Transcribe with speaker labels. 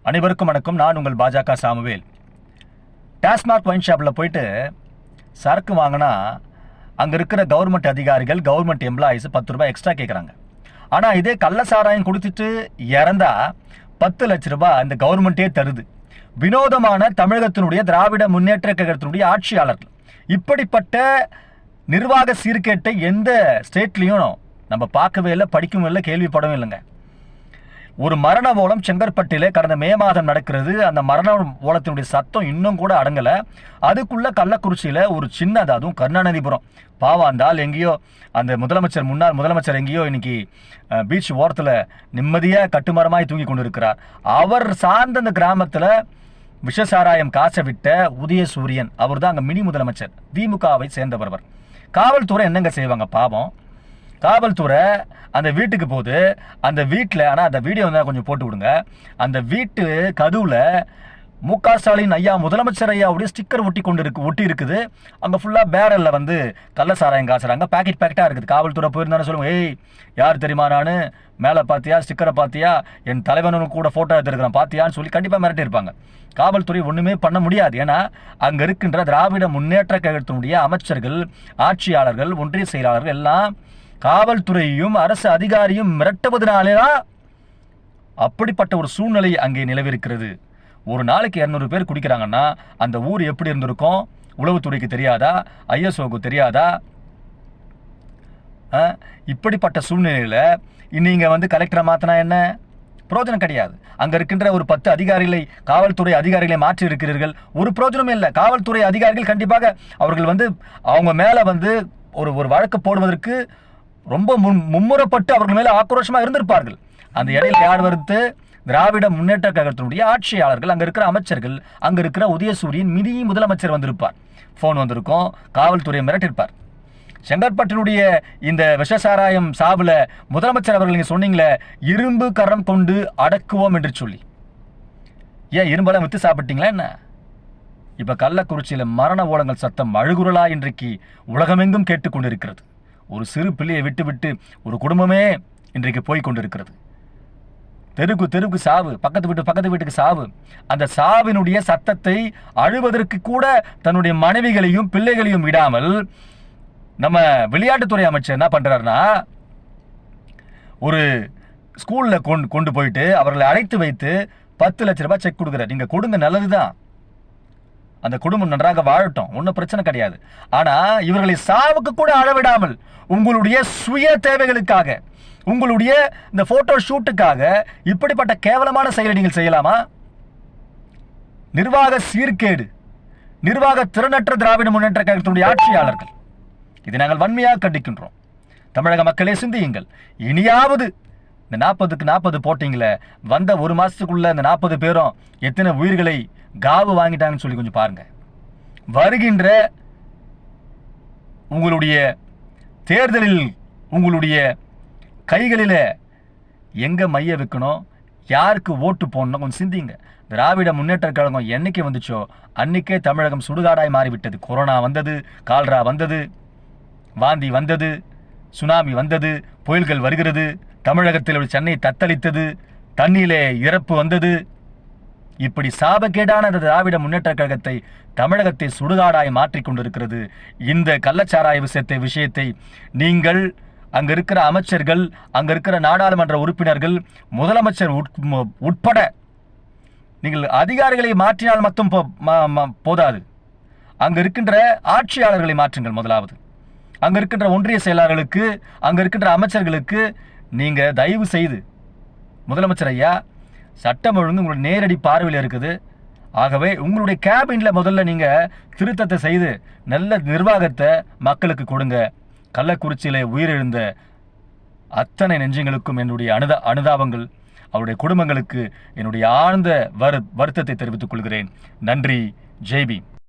Speaker 1: அனைவருக்கும் வணக்கம். நான் உங்கள் பாஜக சாமுவேல். டாஸ்மாக் ஒயின் ஷாப்பில் போயிட்டு சரக்கு வாங்கினா அங்கே இருக்கிற கவர்மெண்ட் அதிகாரிகள், கவர்மெண்ட் எம்ப்ளாயீஸ் 10 ரூபாய் எக்ஸ்ட்ரா கேட்குறாங்க. ஆனால் இதே கள்ள சாராயம் குடிச்சிட்டு இறந்தா 10 லட்ச ரூபாய் இந்த கவர்மெண்ட்டே தருது. வினோதமான தமிழகத்தினுடைய திராவிட முன்னேற்ற கழகத்தினுடைய ஆட்சியாளர்கள் இப்படிப்பட்ட நிர்வாக சீர்கேட்டை எந்த ஸ்டேட்லேயும் நம்ம பார்க்கவே இல்லை, படிக்கவும் இல்லை, கேள்விப்படவும் இல்லைங்க. ஒரு மரண ஓலம் செங்கற்பட்டிலே கடந்த மே மாதம் நடக்கிறது. அந்த மரண ஓலத்தினுடைய சத்தம் இன்னும் கூட அடங்கலை. அதுக்குள்ள கள்ளக்குறிச்சியில் ஒரு சின்னது, அதுவும் கருணாநிதிபுரம் பாவாந்தால் எங்கேயோ அந்த முன்னாள் முதலமைச்சர் எங்கேயோ இன்னைக்கு பீச் ஓரத்தில் நிம்மதியாக கட்டுமரமாய் தூங்கி கொண்டு இருக்கிறார். அவர் சார்ந்த அந்த கிராமத்தில் விஷசாராயம் காசை விட்ட உதயசூரியன், அவர் தான் அங்கே மினி முதலமைச்சர், திமுகவை சேர்ந்தவர். அவர் காவல்துறை என்னங்க செய்வாங்க பாவம். காவல்துறை அந்த வீட்டுக்கு போது அந்த வீட்டில், ஆனால் அந்த வீடியோ வந்து கொஞ்சம் போட்டு விடுங்க, அந்த வீட்டு கதவுல மு.க. ஸ்டாலின் ஐயா முதலமைச்சர் ஐயாவுடைய ஸ்டிக்கர் ஒட்டி இருக்குது. அங்கே ஃபுல்லாக பேரலில் வந்து கள்ள சாராயம் காசுறாங்க, பேக்கெட்டாக இருக்குது. காவல்துறை போயிருந்தானே சொல்லுவாங்க, ஏய் யார் தெரியுமா, நான் மேலே பார்த்தியா, ஸ்டிக்கரை பார்த்தியா, என் தலைவனும் கூட ஃபோட்டோ எடுத்துருக்கிறேன் பார்த்தியான்னு சொல்லி கண்டிப்பாக மிரட்டியிருப்பாங்க. காவல்துறை ஒன்றுமே பண்ண முடியாது. ஏன்னா அங்கே இருக்கின்ற திராவிட முன்னேற்ற கழகத்தினுடைய அமைச்சர்கள், ஆட்சியாளர்கள், ஒன்றிய செயலாளர்கள் எல்லாம் காவல்துறையையும் அரசு அதிகாரியும் மிரட்டுவதனாலேதான் அப்படிப்பட்ட ஒரு சூழ்நிலை அங்கே நிலவிருக்கிறது. ஒரு நாளைக்கு 200 பேர் குடிக்கிறாங்கன்னா அந்த ஊர் எப்படி இருந்திருக்கும்? உளவுத்துறைக்கு தெரியாதா? ஐஎஸ்ஓக்கு தெரியாதா? இப்படிப்பட்ட சூழ்நிலையில் நீங்கள் வந்து கலெக்டரை மாற்றினா என்ன பிரயோஜனம் கிடையாது. அங்கே இருக்கின்ற ஒரு 10 அதிகாரிகளை, காவல்துறை அதிகாரிகளை மாற்றி இருக்கிறீர்கள், ஒரு பிரயோஜனமே இல்லை. காவல்துறை அதிகாரிகள் கண்டிப்பாக அவர்கள் வந்து அவங்க மேலே வந்து ஒரு வழக்கு போடுவதற்கு ரொம்ப மும்முரப்பட்டு அவர்கள் மேலே ஆக்ரோஷமாக இருந்திருப்பார்கள். அந்த இடையில யார் வருது? திராவிட முன்னேற்ற கழகத்தினுடைய ஆட்சியாளர்கள், அங்கே இருக்கிற அமைச்சர்கள், அங்கே இருக்கிற உதயசூரியன் மினி முதலமைச்சர் வந்திருப்பார். ஃபோன் வந்திருக்கும், காவல்துறையை மிரட்டிருப்பார். செங்கற்பட்டினுடைய இந்த விஷசாராயம் சாவில் முதலமைச்சர் அவர்கள் நீங்கள் சொன்னீங்களே, இரும்பு கரம் கொண்டு அடக்குவோம் என்று சொல்லி, ஏன் இரும்பெல்லாம் விற்று சாப்பிட்டீங்களா என்ன? இப்போ கள்ளக்குறிச்சியில் மரண ஓலங்கள் சத்தம் அழுகுரலா இன்றைக்கு உலகமெங்கும் கேட்டுக்கொண்டிருக்கிறது. ஒரு சிறு பிள்ளையை விட்டு ஒரு குடும்பமே இன்றைக்கு போய் கொண்டிருக்கிறது. தெருக்கு சாவு, பக்கத்து வீட்டுக்கு சாவு. அந்த சாவினுடைய சத்தத்தை அழுவதற்கு கூட தன்னுடைய மனைவிகளையும் பிள்ளைகளையும் விடாமல் நம்ம விளையாட்டுத்துறை அமைச்சர் என்ன பண்றாருன்னா, ஒரு ஸ்கூல்ல கொண்டு போயிட்டு அவர்களை அழைத்து வைத்து 10 லட்ச ரூபாய் செக் கொடுக்குறாரு. நீங்க கொடுங்க, நல்லதுதான், அந்த குடும்பம் நன்றாக வாழட்டும், ஒன்றும் பிரச்சனை கிடையாது. ஆனா இவர்களை சாவுக்கு கூட அளவிடாமல் உங்களுடைய சுய தேவைகளுக்காக, உங்களுடைய இந்த போட்டோ ஷூட்டுக்காக இப்படிப்பட்ட கேவலமான செயலை நீங்கள் செய்யலாமா? நிர்வாக சீர்கேடு, நிர்வாக திறனற்ற திராவிட முன்னேற்ற கழகத்தினுடைய ஆட்சியாளர்கள், இதை நாங்கள் வன்மையாக கண்டிக்கின்றோம். தமிழக மக்களே சிந்தியுங்கள். இனியாவது இந்த 40க்கு 40 போட்டிங்களே, வந்த ஒரு மாசத்துக்குள்ள இந்த 40 பேரும் எத்தனை உயிர்களை காவு வாங்கிட்டாங்கன்னு சொல்லி கொஞ்சம் பாருங்க. வருகின்ற உங்களுடைய தேர்தலில் உங்களுடைய கைகளில் எங்க மைய வைக்கணும், யாருக்கு ஓட்டு போடணும் கொஞ்சம் சிந்திங்க. திராவிட முன்னேற்ற கழகம் என்னைக்கு வந்துச்சோ அன்னைக்கே தமிழகம் சுடுகாடாய் மாறிவிட்டது. கொரோனா வந்தது, கால்ரா வந்தது, வாந்தி வந்தது, சுனாமி வந்தது, புயல்கள் வருகிறது, தமிழகத்தில் சென்னை தத்தளித்தது, தண்ணியிலே இறப்பு வந்தது. இப்படி சாபக்கேடான திராவிட முன்னேற்ற கழகத்தை தமிழகத்தை சுடுகாடாய் மாற்றிக் கொண்டிருக்கிறது. இந்த கள்ளச்சாராய விஷயத்தை நீங்கள் அங்க இருக்கிற அமைச்சர்கள், அங்க இருக்கிற நாடாளுமன்ற உறுப்பினர்கள், முதலமைச்சர் உட்பட நீங்கள் அதிகாரிகளை மாற்றினால் மட்டும் போதாது. அங்க இருக்கின்ற ஆட்சியாளர்களை மாற்றுங்கள். முதலாவது அங்க இருக்கின்ற ஒன்றிய செயலாளர்களுக்கு, அங்க இருக்கின்ற அமைச்சர்களுக்கு நீங்க தயவு செய்து, முதலமைச்சர் ஐயா, சட்டம் ஒழுங்கு உங்களுடைய நேரடி பார்வையில் இருக்குது. ஆகவே உங்களுடைய கேபின்ல முதல்ல நீங்க திருத்தத்தை செய்து நல்ல நிர்வாகத்தை மக்களுக்கு கொடுங்க. கள்ளக்குறிச்சியிலே உயிரிழந்த அத்தனை நெஞ்சங்களுக்கும் என்னுடைய அனுதாபங்கள், அவருடைய குடும்பங்களுக்கு என்னுடைய ஆழ்ந்த வருத்தத்தை தெரிவித்துக் கொள்கிறேன். நன்றி. ஜெய் பீம்.